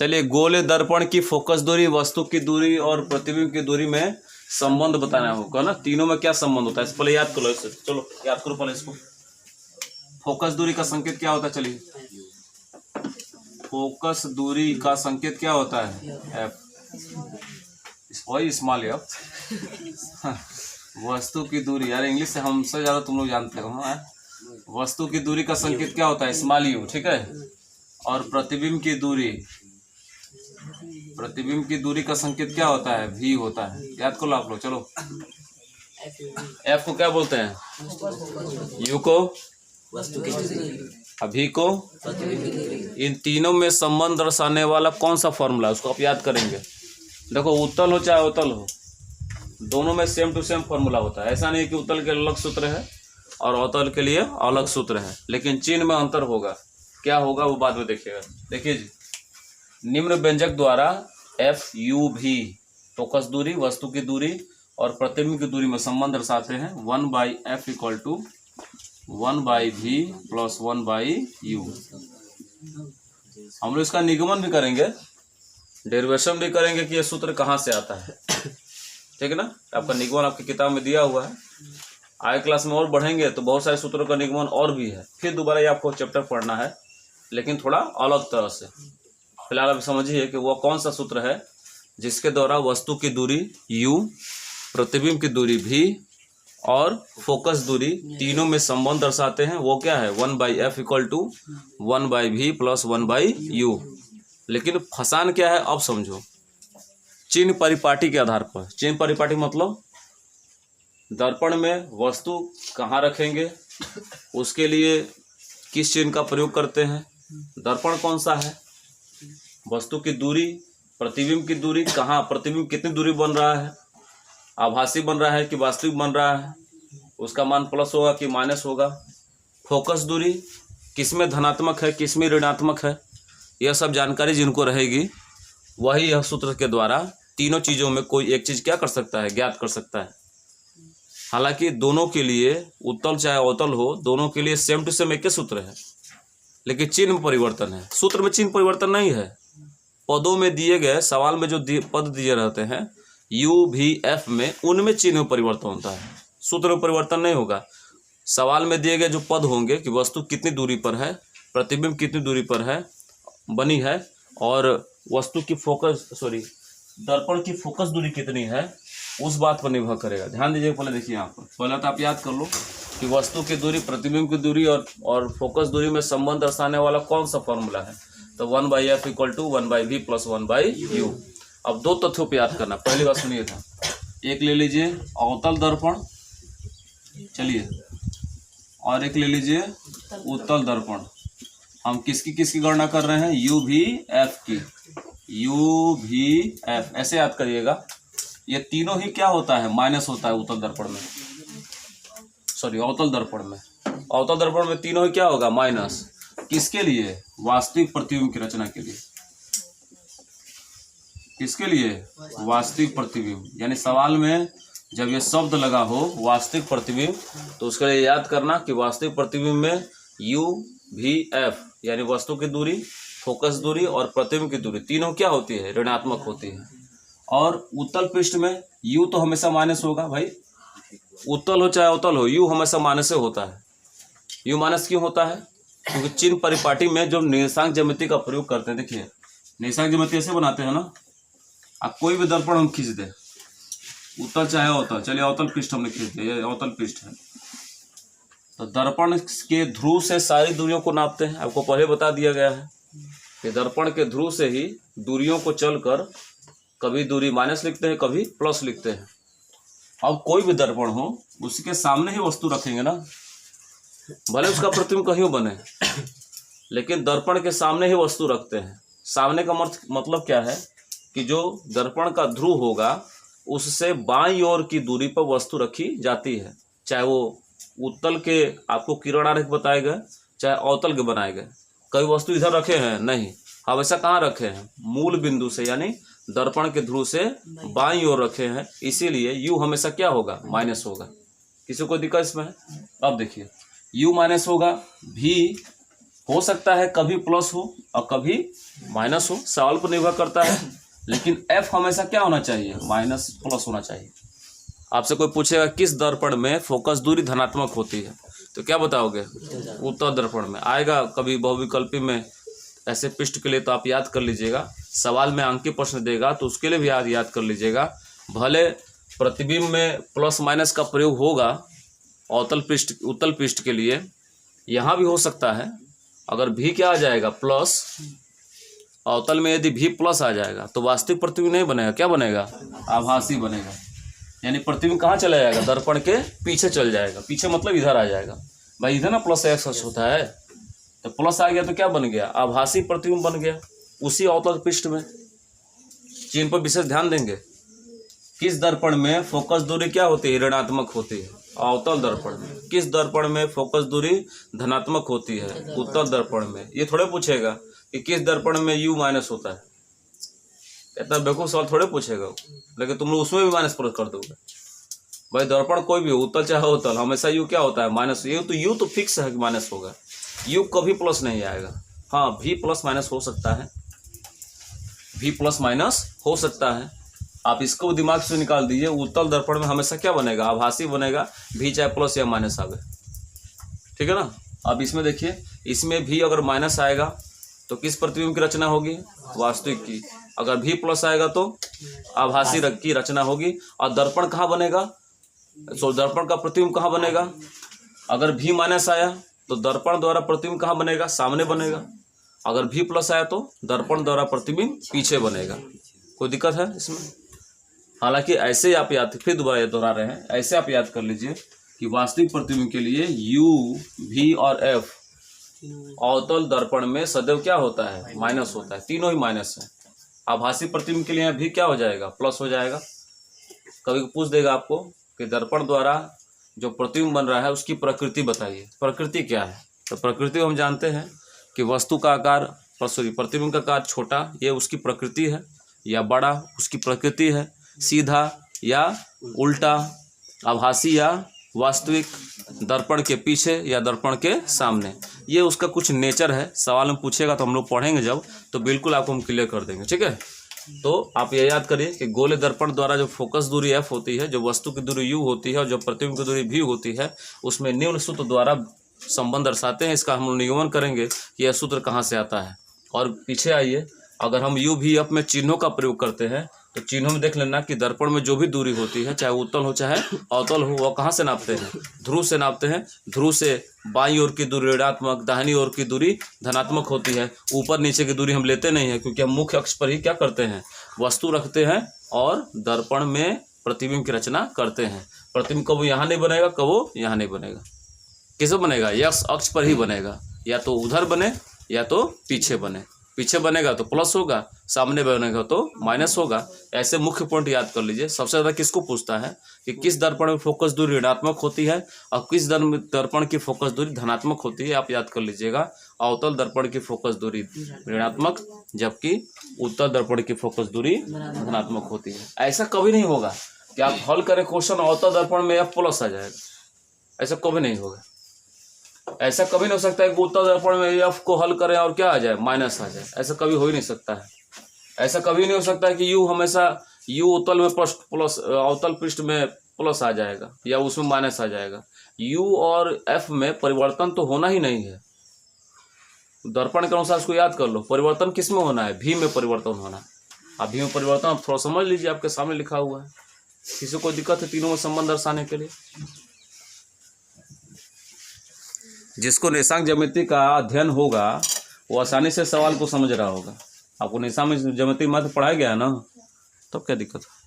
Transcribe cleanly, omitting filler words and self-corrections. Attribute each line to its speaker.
Speaker 1: चलिए, गोले दर्पण की फोकस दूरी, वस्तु की दूरी और प्रतिबिंब की दूरी में संबंध बताना होगा ना। तीनों में क्या संबंध होता है इस पहले याद करो इसे। चलो याद करो पहले इसको। फोकस दूरी का संकेत क्या होता है? चलिए, फोकस दूरी का संकेत क्या होता है? एफ। वही स्मॉल एफ। वस्तु की दूरी, यार इंग्लिश से हमसे ज्यादा तुम लोग जानते हो। वस्तु की दूरी का संकेत क्या होता है? स्मॉल यू, ठीक है। और प्रतिबिंब की दूरी, प्रतिबिंब की दूरी का संकेत क्या होता है? भी होता है। याद करो आप लोग। चलो, एफ को क्या बोलते हैं? यू को
Speaker 2: वस्तु की दूरी,
Speaker 1: अभी को। इन तीनों में संबंध दर्शाने वाला कौन सा फॉर्मूला, उसको आप याद करेंगे। देखो, उत्तल हो चाहे अवतल हो, दोनों में सेम टू सेम फॉर्मूला होता है। ऐसा नहीं कि उत्तल के अलग सूत्र है और अवतल के लिए अलग सूत्र है, लेकिन चिन्ह में अंतर होगा। क्या होगा वो बाद में देखिएगा। देखिए जी, निम्न व्यंजक द्वारा एफ यू भी फोकस दूरी, वस्तु की दूरी और प्रतिबिंब की दूरी में संबंध दर्शाते हैं। 1/f equal to 1/v plus 1/u। हम लोग इसका निगमन भी करेंगे, डेरिवेशन भी करेंगे कि ये सूत्र कहाँ से आता है, ठीक है ना। आपका निगमन आपकी किताब में दिया हुआ है। आगे क्लास में और बढ़ेंगे तो बहुत सारे सूत्रों का निगमन और भी है। फिर दोबारा ये आपको चैप्टर पढ़ना है, लेकिन थोड़ा अलग तरह से। फिलहाल आप समझिए कि वह कौन सा सूत्र है जिसके द्वारा वस्तु की दूरी u, प्रतिबिंब की दूरी v और फोकस दूरी तीनों में संबंध दर्शाते हैं। वो क्या है? 1/f equal to 1/v plus 1/u। लेकिन फसान क्या है अब समझो। चिन्ह परिपाटी के आधार पर। चिन्ह परिपाटी मतलब दर्पण में वस्तु कहाँ रखेंगे, उसके लिए किस चिन्ह का प्रयोग करते हैं। दर्पण कौन सा है, वस्तु की दूरी, प्रतिबिंब की दूरी, कहाँ प्रतिबिंब कितनी दूरी बन रहा है, आभासी बन रहा है कि वास्तविक बन रहा है, उसका मान प्लस होगा कि माइनस होगा। फोकस दूरी किसमें धनात्मक है, किसमें ऋणात्मक है, यह सब जानकारी जिनको रहेगी वही यह सूत्र के द्वारा तीनों चीज़ों में कोई एक चीज़ क्या कर सकता है? ज्ञात कर सकता है। हालांकि दोनों के लिए, उत्तल चाहे अवतल हो, दोनों के लिए सेम टू सेम एक ही सूत्र है, लेकिन चिन्ह में परिवर्तन है। सूत्र में चिन्ह परिवर्तन नहीं है। पदों में दिए गए, सवाल में जो पद दिए रहते हैं u, v, f में, उनमें चिन्ह में परिवर्तन होता है, सूत्र में परिवर्तन नहीं होगा। सवाल में दिए गए जो पद होंगे कि वस्तु कितनी दूरी पर है, प्रतिबिंब कितनी दूरी पर है बनी है, और वस्तु की दर्पण की फोकस दूरी कितनी है, उस बात पर निर्भर करेगा। ध्यान दीजिए। पहले देखिए यहाँ पर, पहले तो आप याद कर लो कि वस्तु की दूरी, प्रतिबिंब की दूरी और फोकस दूरी में संबंध दर्शाने वाला कौन सा फॉर्मूला है। तो 1/f equal to 1/v plus 1/u। अब दो तथ्यों पर याद करना। पहली बात सुनिए था, एक ले लीजिए अवतल दर्पण, चलिए, और एक ले लीजिए उत्तल दर्पण। हम किसकी गणना कर रहे हैं? u, v, f की। u, v, f ऐसे याद करिएगा। ये तीनों ही क्या होता है? माइनस होता है उत्तल दर्पण में, अवतल दर्पण में। अवतल दर्पण में तीनों ही क्या होगा? माइनस। किसके लिए? वास्तविक प्रतिबिंब की रचना के लिए। किसके लिए? वास्तविक प्रतिबिंब। यानी सवाल में जब ये शब्द लगा हो वास्तविक प्रतिबिंब, तो उसके लिए याद करना कि वास्तविक प्रतिबिंब में u, v, f यानी वस्तु की दूरी, फोकस दूरी और प्रतिबिंब की दूरी तीनों क्या होती है? ऋणात्मक होती है। और उत्तल पृष्ठ में u तो हमेशा माइनस होगा भाई, उत्तल हो चाहे अवतल हो, u हमेशा माइनस से होता है। u माइनस क्यों होता है? क्योंकि चिन्ह परिपाटी में जो निर्देशांक ज्यामिति का प्रयोग करते हैं, देखिए निर्देशांक ज्यामिति ऐसे बनाते हैं ना। आप कोई भी दर्पण हम खींच दे, उत्तल चाहे अवतल, चलिए अवतल पृष्ठ हमने खींच दिया, ये अवतल पृष्ठ है, तो दर्पण के ध्रुव से सारी दूरियों को नापते हैं। आपको पहले बता दिया गया है कि दर्पण के ध्रुव से ही दूरियों को चलकर कभी दूरी माइनस लिखते हैं, कभी प्लस लिखते हैं। अब कोई भी दर्पण हो, उसके सामने ही वस्तु रखेंगे ना, भले उसका प्रतिबिंब कहीं बने, लेकिन दर्पण के सामने ही वस्तु रखते हैं। सामने का मतलब क्या है कि जो दर्पण का ध्रुव होगा उससे बाईं ओर की दूरी पर वस्तु रखी जाती है, चाहे वो उत्तल के आपको किरण आरेख बताए गए, चाहे अवतल के बनाए गए। कई वस्तु इधर रखे हैं नहीं, हमेशा कहाँ रखे हैं? मूल बिंदु से, यानी दर्पण के ध्रुव से बाईं ओर रखे हैं, इसीलिए u हमेशा क्या होगा? माइनस होगा। किसी को दिक्कत इसमें है? अब देखिए u माइनस होगा, v हो सकता है कभी प्लस हो और कभी माइनस हो, सवाल पर निर्भर करता है। लेकिन एफ हमेशा क्या होना चाहिए, माइनस प्लस होना चाहिए। आपसे कोई पूछेगा किस दर्पण में फोकस दूरी धनात्मक होती है, तो क्या बताओगे, उत्तर दर्पण में आएगा। कभी बहुविकल्पी में ऐसे पृष्ठ के लिए तो आप याद कर लीजिएगा, सवाल में अंकीय प्रश्न देगा तो उसके लिए भी याद कर लीजिएगा। भले प्रतिबिंब में प्लस माइनस का प्रयोग होगा अवतल पृष्ठ उत्तल पृष्ठ के लिए, यहाँ भी हो सकता है। अगर भी क्या आ जाएगा प्लस, अवतल में यदि भी प्लस आ जाएगा तो वास्तविक प्रतिबिंब नहीं बनेगा, क्या बनेगा, आभासी बनेगा। यानी प्रतिबिंब कहाँ चला जाएगा, दर्पण के पीछे चल जाएगा। पीछे मतलब इधर आ जाएगा भाई, इधर ना प्लस एक्स होता है, तो प्लस आ गया तो क्या बन गया, आभासी प्रतिबिंब बन गया उसी अवतल पृष्ठ में। चिन्ह पर विशेष ध्यान देंगे। किस दर्पण में फोकस दूरी क्या होती है, ऋणात्मक होती है, अवतल दर्पण में। किस दर्पण में फोकस दूरी धनात्मक होती है, उत्तल दर्पण में। ये थोड़े पूछेगा कि किस दर्पण में यू माइनस होता है, इतना बेवकूफ सवाल थोड़े पूछेगा वो। लेकिन तुम लोग उसमें भी माइनस प्लस कर दोगे भाई। दर्पण कोई भी हो, उत्तल चाहे अवतल, हमेशा यू क्या होता है, माइनस। यू तो फिक्स है कि माइनस होगा, यू कभी प्लस नहीं आएगा। हाँ, भी प्लस माइनस हो सकता है, भी प्लस माइनस हो सकता है। आप इसको दिमाग से निकाल दीजिए। उत्तल दर्पण में हमेशा क्या बनेगा, आभासी बनेगा, भी चाहे प्लस या माइनस आवे, ठीक है ना। अब इसमें देखिए, इसमें भी अगर माइनस आएगा तो किस प्रतिबिंब की रचना होगी, वास्तविक की। अगर भी प्लस आएगा तो आभासी की रचना होगी। और दर्पण कहाँ बनेगा, दर्पण का प्रतिबिंब कहाँ बनेगा। अगर भी माइनस आया तो दर्पण द्वारा प्रतिबिंब कहाँ बनेगा, सामने बनेगा। अगर भी प्लस आया तो दर्पण द्वारा प्रतिबिंब पीछे बनेगा। कोई दिक्कत है इसमें। हालांकि ऐसे आप याद, फिर दोबारा दोहरा रहे हैं, ऐसे आप याद कर लीजिए कि वास्तविक प्रतिबिंब के लिए यू, भी और एफ अवतल दर्पण में सदैव क्या होता है, माइनस होता है। तीनों ही माइनस है। आभासी प्रतिबिंब के लिए भी क्या हो जाएगा, प्लस हो जाएगा। कभी पूछ देगा आपको कि दर्पण द्वारा जो प्रतिबिंब बन रहा है उसकी प्रकृति बताइए, प्रकृति क्या है। तो प्रकृति हम जानते हैं कि वस्तु का आकार, प्रतिबिंब का आकार छोटा, ये उसकी प्रकृति है, या बड़ा उसकी प्रकृति है, सीधा या उल्टा, आभासी या वास्तविक, दर्पण के पीछे या दर्पण के सामने, ये उसका कुछ नेचर है। सवाल में पूछेगा तो हम लोग पढ़ेंगे जब, तो बिल्कुल आपको हम क्लियर कर देंगे, ठीक है। तो आप ये याद करिए कि गोले दर्पण द्वारा जो फोकस दूरी एफ होती है, जो वस्तु की दूरी यू होती है और जो प्रतिबिंब की दूरी भी होती है, उसमें निम्न सूत्र द्वारा संबंध दर्शाते हैं। इसका हम लोग निगमन करेंगे कि यह सूत्र कहाँ से आता है। और पीछे आइए, अगर हम यू भी एफ में चिन्हों का प्रयोग करते हैं तो चिन्हों में देख लेना कि दर्पण में जो भी दूरी होती है, चाहे उत्तल हो चाहे अवतल हो, वह कहाँ से नापते हैं, ध्रुव से नापते हैं। ध्रुव से बाईं ओर की दूरी ऋणात्मक, दाहिनी ओर की दूरी धनात्मक होती है। ऊपर नीचे की दूरी हम लेते नहीं है, क्योंकि हम मुख्य अक्ष पर ही क्या करते हैं, वस्तु रखते हैं और दर्पण में प्रतिबिंब की रचना करते हैं। प्रतिबिंब कब यहाँ नहीं बनेगा, कब यहाँ नहीं बनेगा, किसे बनेगा, यक्ष अक्ष पर ही बनेगा। या तो उधर बने या तो पीछे बने। पीछे बनेगा तो प्लस होगा, सामने बनेगा तो माइनस होगा। ऐसे मुख्य पॉइंट याद कर लीजिए। सबसे ज़्यादा किसको पूछता है कि किस दर्पण में फोकस दूरी ऋणात्मक होती है और किस दर्पण की फोकस दूरी धनात्मक होती है, आप याद कर लीजिएगा। अवतल दर्पण की फोकस दूरी ऋणात्मक, जबकि उत्तल दर्पण की फोकस दूरी धनात्मक होती है। ऐसा कभी नहीं होगा कि आप हल करें क्वेश्चन अवतल दर्पण में एफ प्लस आ जाएगा, ऐसा कभी नहीं होगा। ऐसा कभी नहीं हो सकता है कि उत्तल दर्पण में एफ को हल करें और क्या आ जाए, माइनस आ जाए। ऐसा कभी हो ही नहीं सकता है। ऐसा कभी नहीं हो सकता है कि यू हमेशा यू उत्तल में प्लस, अवतल पृष्ठ में प्लस आ जाएगा या उसमें माइनस आ जाएगा। यू और एफ में परिवर्तन तो होना ही नहीं है। दर्पण के अनुसार उसको याद कर लो। परिवर्तन किस में होना है, भी में परिवर्तन होना। अब भी में परिवर्तन आप थोड़ा समझ लीजिए, आपके सामने लिखा हुआ है। किसी को दिक्कत है तीनों में संबंध दर्शाने के लिए? जिसको निशांक ज्यामिति का अध्ययन होगा वो आसानी से सवाल को समझ रहा होगा। आपको निशांक ज्यामिति मात्र पढ़ाया गया है ना, तब क्या दिक्कत है।